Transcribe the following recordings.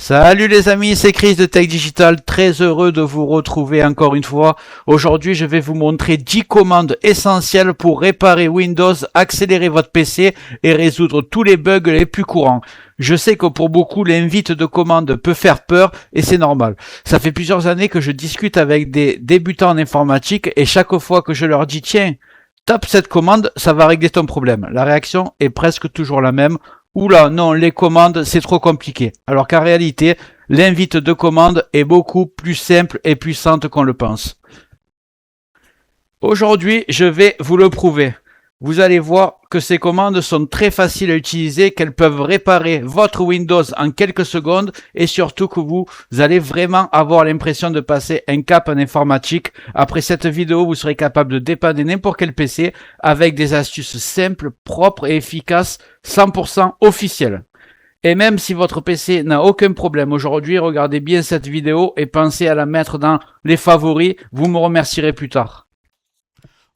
Salut les amis, c'est Chris de Tech Digital, très heureux de vous retrouver encore une fois. Aujourd'hui, je vais vous montrer 10 commandes essentielles pour réparer Windows, accélérer votre PC et résoudre tous les bugs les plus courants. Je sais que pour beaucoup, l'invite de commande peut faire peur et c'est normal. Ça fait plusieurs années que je discute avec des débutants en informatique et chaque fois que je leur dis tiens, tape cette commande, ça va régler ton problème. La réaction est presque toujours la même. Oula, non, les commandes, c'est trop compliqué. Alors qu'en réalité, l'invite de commande est beaucoup plus simple et puissante qu'on le pense. Aujourd'hui, je vais vous le prouver. Vous allez voir que ces commandes sont très faciles à utiliser, qu'elles peuvent réparer votre Windows en quelques secondes et surtout que vous allez vraiment avoir l'impression de passer un cap en informatique. Après cette vidéo, vous serez capable de dépanner n'importe quel PC avec des astuces simples, propres et efficaces, 100% officielles. Et même si votre PC n'a aucun problème aujourd'hui, regardez bien cette vidéo et pensez à la mettre dans les favoris, vous me remercierez plus tard.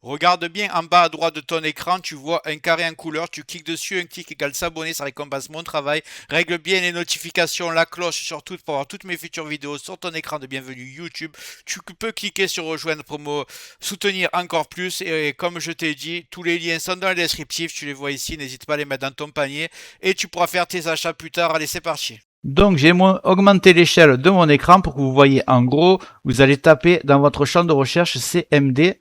Regarde bien en bas à droite de ton écran, tu vois un carré en couleur, tu cliques dessus, un clic égale s'abonner, ça récompense mon travail. Règle bien les notifications, la cloche surtout pour avoir toutes mes futures vidéos sur ton écran de bienvenue YouTube. Tu peux cliquer sur rejoindre pour me soutenir encore plus et comme je t'ai dit, tous les liens sont dans le descriptif, tu les vois ici, n'hésite pas à les mettre dans ton panier et tu pourras faire tes achats plus tard. Allez, c'est parti. Donc j'ai augmenté l'échelle de mon écran pour que vous voyez en gros, vous allez taper dans votre champ de recherche CMD.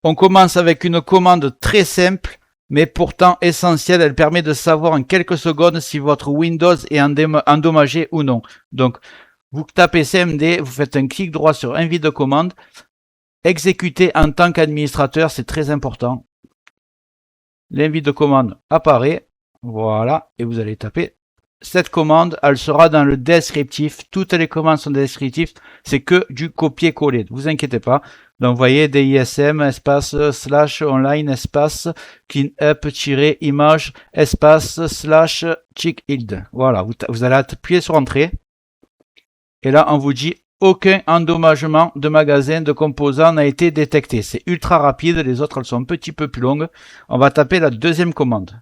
On commence avec une commande très simple, mais pourtant essentielle. Elle permet de savoir en quelques secondes si votre Windows est endommagé ou non. Donc, vous tapez CMD, vous faites un clic droit sur invite de commande. Exécuter en tant qu'administrateur, c'est très important. L'invite de commande apparaît. Voilà, et vous allez taper cette commande, elle sera dans le descriptif. Toutes les commandes sont descriptives. C'est que du copier-coller. Ne vous inquiétez pas. Donc, vous voyez, DISM, espace, slash, online, espace, cleanup-image, espace, slash, check-id. Voilà. Vous allez appuyer sur entrée. Et là, on vous dit, aucun endommagement de magasin de composants n'a été détecté. C'est ultra rapide. Les autres, elles sont un petit peu plus longues. On va taper la deuxième commande.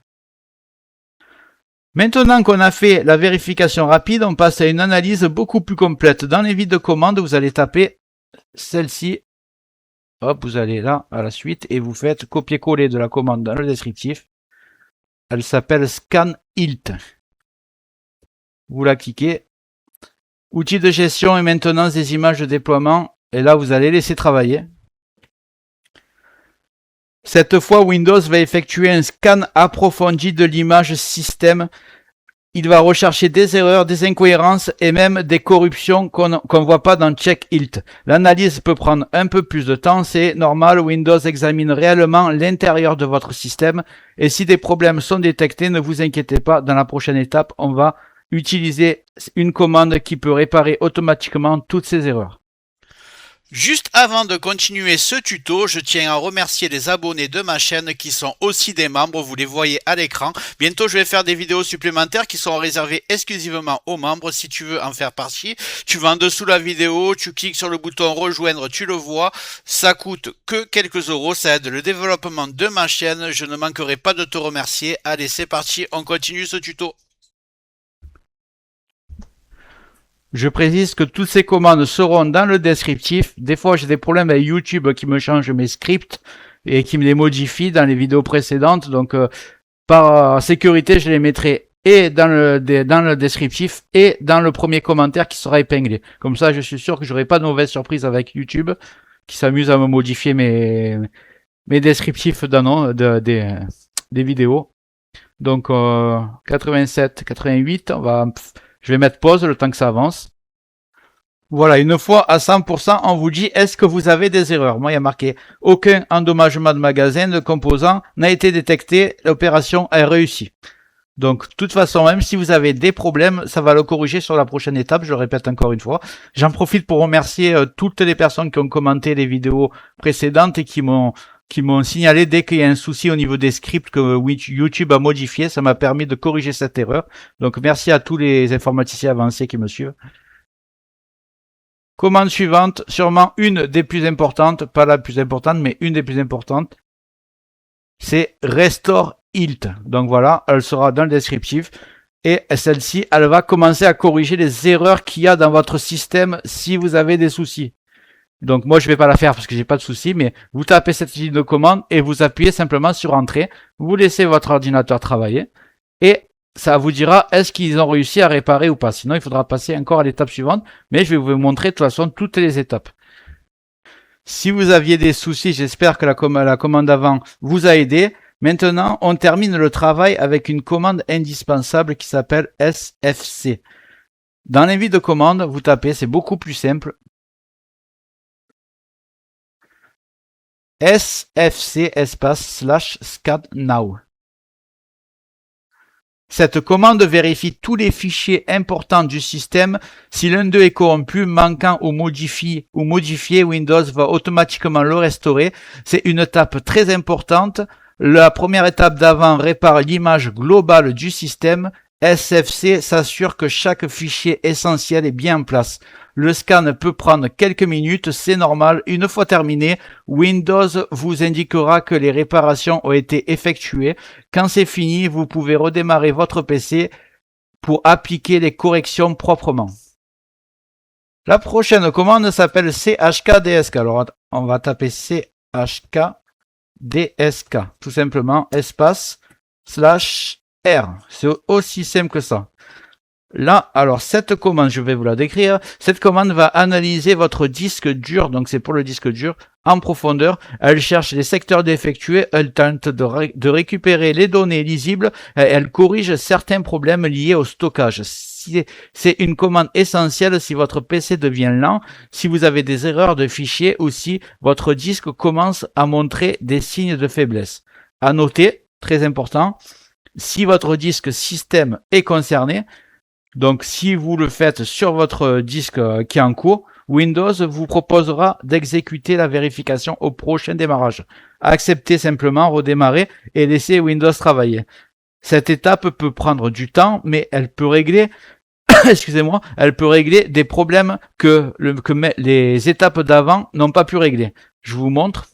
Maintenant qu'on a fait la vérification rapide, on passe à une analyse beaucoup plus complète. Dans les vides de commande, vous allez taper celle-ci. Hop, vous allez là, à la suite, et vous faites copier-coller de la commande dans le descriptif. Elle s'appelle ScanIlt. Vous la cliquez. Outils de gestion et maintenance des images de déploiement. Et là, vous allez laisser travailler. Cette fois, Windows va effectuer un scan approfondi de l'image système. Il va rechercher des erreurs, des incohérences et même des corruptions qu'on ne voit pas dans CheckIlt. L'analyse peut prendre un peu plus de temps, c'est normal. Windows examine réellement l'intérieur de votre système. Et si des problèmes sont détectés, ne vous inquiétez pas. Dans la prochaine étape, on va utiliser une commande qui peut réparer automatiquement toutes ces erreurs. Juste avant de continuer ce tuto, je tiens à remercier les abonnés de ma chaîne qui sont aussi des membres, vous les voyez à l'écran. Bientôt je vais faire des vidéos supplémentaires qui sont réservées exclusivement aux membres. Si tu veux en faire partie, tu vas en dessous de la vidéo, tu cliques sur le bouton rejoindre, tu le vois. Ça coûte que quelques euros, ça aide le développement de ma chaîne. Je ne manquerai pas de te remercier. Allez, c'est parti, on continue ce tuto. Je précise que toutes ces commandes seront dans le descriptif. Des fois, j'ai des problèmes avec YouTube qui me change mes scripts et qui me les modifie dans les vidéos précédentes. Donc, par sécurité, je les mettrai et dans le descriptif et dans le premier commentaire qui sera épinglé. Comme ça, je suis sûr que j'aurai pas de mauvaise surprise avec YouTube qui s'amuse à me modifier mes descriptifs des vidéos. Donc, 87, 88, je vais mettre pause le temps que ça avance. Voilà, une fois à 100%, on vous dit est-ce que vous avez des erreurs. Moi, il y a marqué aucun endommagement de magasin de composants n'a été détecté, l'opération est réussie. Donc, de toute façon, même si vous avez des problèmes, ça va le corriger sur la prochaine étape, je le répète encore une fois. J'en profite pour remercier toutes les personnes qui ont commenté les vidéos précédentes et qui m'ont signalé dès qu'il y a un souci au niveau des scripts que YouTube a modifié. Ça m'a permis de corriger cette erreur. Donc, merci à tous les informaticiens avancés qui me suivent. Commande suivante, sûrement une des plus importantes, pas la plus importante, mais une des plus importantes. C'est Restore Ilt. Donc voilà, elle sera dans le descriptif. Et celle-ci, elle va commencer à corriger les erreurs qu'il y a dans votre système si vous avez des soucis. Donc moi je vais pas la faire parce que j'ai pas de soucis, mais vous tapez cette ligne de commande et vous appuyez simplement sur Entrée. Vous laissez votre ordinateur travailler et ça vous dira est-ce qu'ils ont réussi à réparer ou pas. Sinon il faudra passer encore à l'étape suivante, mais je vais vous montrer de toute façon toutes les étapes. Si vous aviez des soucis, j'espère que la commande avant vous a aidé. Maintenant, on termine le travail avec une commande indispensable qui s'appelle SFC. Dans l'invite de commande, vous tapez, c'est beaucoup plus simple. SFC /scan now. Cette commande vérifie tous les fichiers importants du système. Si l'un d'eux est corrompu, manquant ou modifié, Windows va automatiquement le restaurer. C'est une étape très importante. La première étape d'avant répare l'image globale du système. SFC s'assure que chaque fichier essentiel est bien en place. Le scan peut prendre quelques minutes, c'est normal. Une fois terminé, Windows vous indiquera que les réparations ont été effectuées. Quand c'est fini, vous pouvez redémarrer votre PC pour appliquer les corrections proprement. La prochaine commande s'appelle chkdsk. Alors, on va taper chkdsk, tout simplement, /R. C'est aussi simple que ça. Là, alors cette commande, je vais vous la décrire. Cette commande va analyser votre disque dur, donc c'est pour le disque dur, en profondeur. Elle cherche les secteurs défectués, elle tente de récupérer les données lisibles, et elle corrige certains problèmes liés au stockage. C'est une commande essentielle si votre PC devient lent, si vous avez des erreurs de fichiers ou si votre disque commence à montrer des signes de faiblesse. À noter, très important, si votre disque système est concerné, donc si vous le faites sur votre disque qui est en cours, Windows vous proposera d'exécuter la vérification au prochain démarrage. Acceptez simplement, redémarrer et laissez Windows travailler. Cette étape peut prendre du temps, mais elle peut régler excusez-moi, elle peut régler des problèmes que les étapes d'avant n'ont pas pu régler. Je vous montre.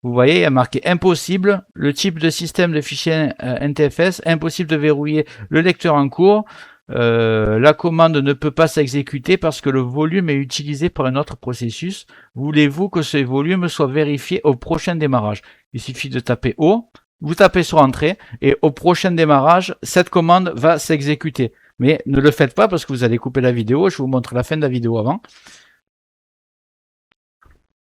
Vous voyez, il y a marqué impossible, le type de système de fichier NTFS, impossible de verrouiller le lecteur en cours, la commande ne peut pas s'exécuter parce que le volume est utilisé par un autre processus. Voulez-vous que ce volume soit vérifié au prochain démarrage? Il suffit de taper O, vous tapez sur Entrée et au prochain démarrage, cette commande va s'exécuter. Mais ne le faites pas parce que vous allez couper la vidéo, je vous montre la fin de la vidéo avant.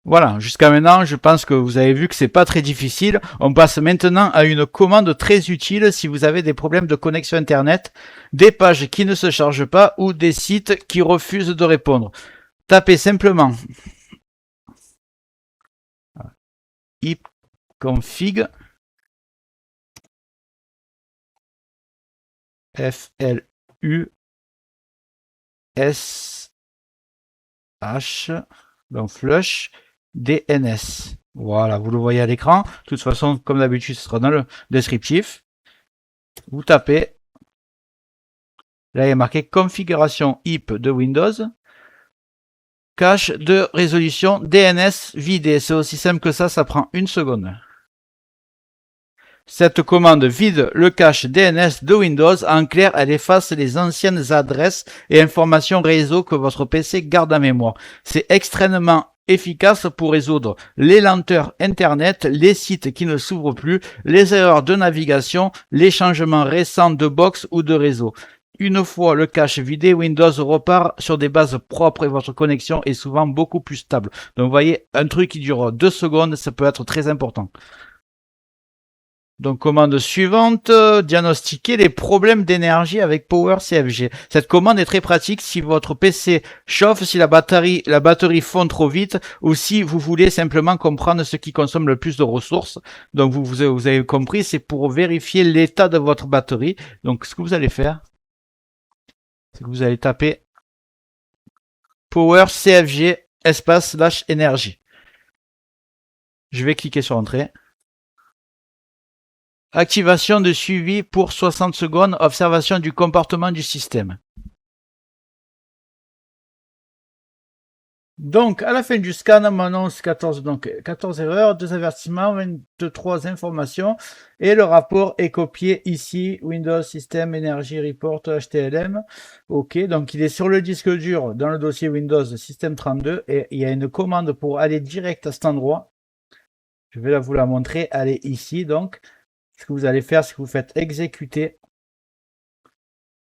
Voilà, jusqu'à maintenant, je pense que vous avez vu que c'est pas très difficile. On passe maintenant à une commande très utile si vous avez des problèmes de connexion Internet, des pages qui ne se chargent pas ou des sites qui refusent de répondre. Tapez simplement ipconfig FLUSH, donc flush DNS. Voilà, vous le voyez à l'écran. De toute façon, comme d'habitude, ce sera dans le descriptif. Vous tapez. Là, il y a marqué configuration IP de Windows. Cache de résolution DNS vidé. C'est aussi simple que ça prend une seconde. Cette commande vide le cache DNS de Windows. En clair, elle efface les anciennes adresses et informations réseau que votre PC garde en mémoire. C'est extrêmement efficace pour résoudre les lenteurs Internet, les sites qui ne s'ouvrent plus, les erreurs de navigation, les changements récents de box ou de réseau. Une fois le cache vidé, Windows repart sur des bases propres et votre connexion est souvent beaucoup plus stable. Donc vous voyez, un truc qui dure 2 secondes, ça peut être très important. Donc commande suivante, diagnostiquer les problèmes d'énergie avec Power CFG. Cette commande est très pratique si votre PC chauffe, si la batterie fond trop vite ou si vous voulez simplement comprendre ce qui consomme le plus de ressources. Donc vous avez compris, c'est pour vérifier l'état de votre batterie. Donc ce que vous allez faire, c'est que vous allez taper Power CFG /énergie. Je vais cliquer sur Entrée. Activation de suivi pour 60 secondes, observation du comportement du système. Donc, à la fin du scan, on m'annonce 14, donc 14 erreurs, 2 avertissements, 23 informations, et le rapport est copié ici, Windows System Energy Report HTLM. Ok, donc il est sur le disque dur dans le dossier Windows System 32, et il y a une commande pour aller direct à cet endroit. Je vais vous la montrer, elle est ici, donc. Ce que vous allez faire, c'est que vous faites exécuter.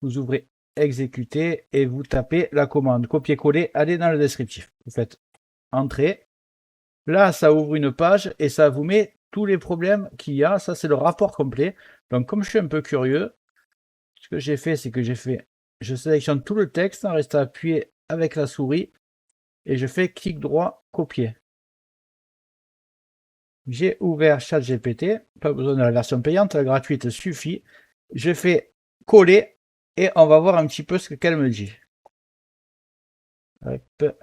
Vous ouvrez exécuter et vous tapez la commande copier-coller, allez dans le descriptif. Vous faites entrée. Là, ça ouvre une page et ça vous met tous les problèmes qu'il y a. Ça, c'est le rapport complet. Donc, comme je suis un peu curieux, ce que j'ai fait, c'est que je sélectionne tout le texte en restant appuyé avec la souris et je fais clic droit, copier. J'ai ouvert ChatGPT, pas besoin de la version payante, la gratuite suffit. Je fais coller et on va voir un petit peu ce qu'elle me dit. Hop.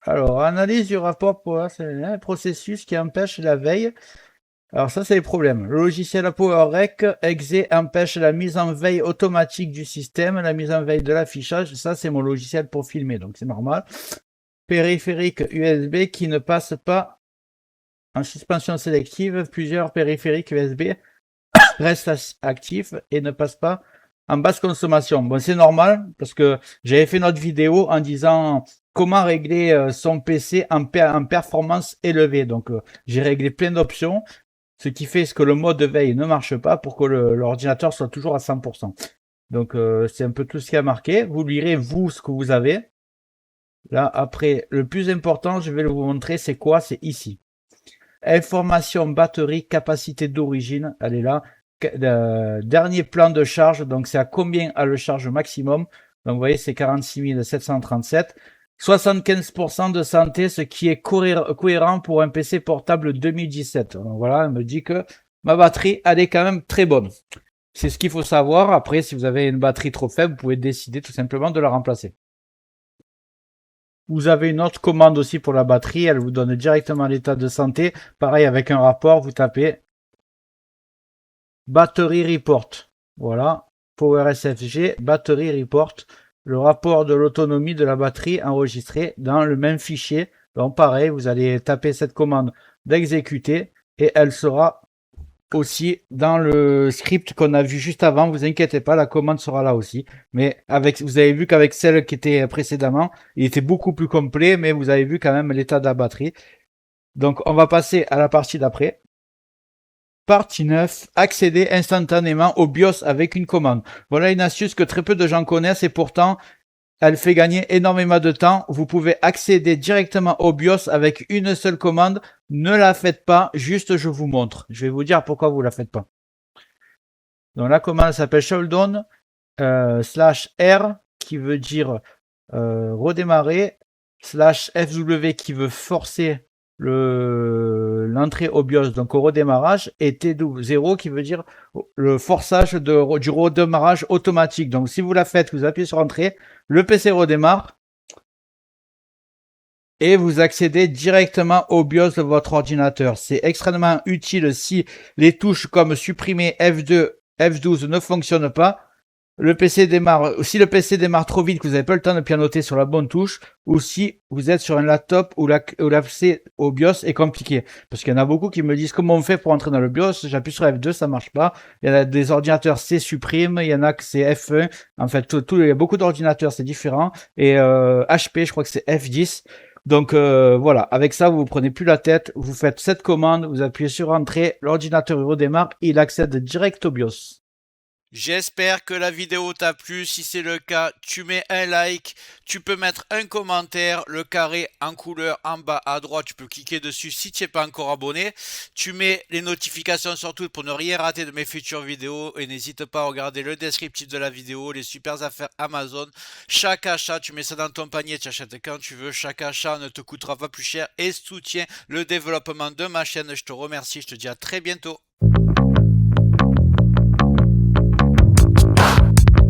Alors, analyse du rapport pour un processus qui empêche la veille. Alors ça, c'est les problèmes. Le logiciel PowerRec exe empêche la mise en veille automatique du système, la mise en veille de l'affichage. Ça, c'est mon logiciel pour filmer, donc c'est normal. Périphérique USB qui ne passe pas en suspension sélective. Plusieurs périphériques USB restent actifs et ne passent pas en basse consommation. Bon, c'est normal parce que j'avais fait notre vidéo en disant comment régler son PC en performance élevée. Donc, j'ai réglé plein d'options, ce qui fait que le mode de veille ne marche pas pour que l'ordinateur soit toujours à 100%. Donc, c'est un peu tout ce qui a marqué. Vous lirez, vous, ce que vous avez. Là, après, le plus important, je vais vous montrer, c'est quoi? C'est ici. Information, batterie, capacité d'origine, elle est là. Dernier plan de charge, donc c'est à combien a le charge maximum. Donc vous voyez, c'est 46 737. 75% de santé, ce qui est cohérent pour un PC portable 2017. Donc voilà, elle me dit que ma batterie, elle est quand même très bonne. C'est ce qu'il faut savoir. Après, si vous avez une batterie trop faible, vous pouvez décider tout simplement de la remplacer. Vous avez une autre commande aussi pour la batterie. Elle vous donne directement l'état de santé. Pareil, avec un rapport, vous tapez Battery Report. Voilà. Power SFG, Battery Report. Le rapport de l'autonomie de la batterie enregistré dans le même fichier. Donc pareil, vous allez taper cette commande d'exécuter et elle sera aussi dans le script qu'on a vu juste avant. Vous inquiétez pas, la commande sera là aussi. Mais avec, vous avez vu qu'avec celle qui était précédemment, il était beaucoup plus complet, mais vous avez vu quand même l'état de la batterie. Donc on va passer à la partie d'après. Partie 9, accéder instantanément au BIOS avec une commande. Voilà une astuce que très peu de gens connaissent et pourtant elle fait gagner énormément de temps. Vous pouvez accéder directement au BIOS avec une seule commande. Ne la faites pas, juste je vous montre. Je vais vous dire pourquoi vous la faites pas. Donc la commande s'appelle shutdown /R qui veut dire redémarrer, /FW qui veut forcer l'entrée au BIOS, donc au redémarrage, et T0 qui veut dire le forçage du redémarrage automatique. Donc si vous la faites, vous appuyez sur entrée, le PC redémarre et vous accédez directement au BIOS de votre ordinateur. C'est extrêmement utile si les touches comme supprimer F2, F12 ne fonctionnent pas. Le PC démarre, si le PC démarre trop vite, que vous n'avez pas le temps de pianoter sur la bonne touche, ou si vous êtes sur un laptop où l'accès au BIOS est compliqué. Parce qu'il y en a beaucoup qui me disent comment on fait pour entrer dans le BIOS, j'appuie sur F2, ça marche pas. Il y en a des ordinateurs C supprime, il y en a que c'est F1. En fait, il y a beaucoup d'ordinateurs, c'est différent. Et HP, je crois que c'est F10. Donc voilà, avec ça, vous ne prenez plus la tête, vous faites cette commande, vous appuyez sur Entrée, l'ordinateur redémarre, il accède direct au BIOS. J'espère que la vidéo t'a plu. Si c'est le cas, tu mets un like, tu peux mettre un commentaire, le carré en couleur en bas à droite, tu peux cliquer dessus si tu n'es pas encore abonné. Tu mets les notifications surtout pour ne rien rater de mes futures vidéos et n'hésite pas à regarder le descriptif de la vidéo, les super affaires Amazon. Chaque achat, tu mets ça dans ton panier, tu achètes quand tu veux. Chaque achat ne te coûtera pas plus cher et soutient le développement de ma chaîne. Je te remercie, je te dis à très bientôt.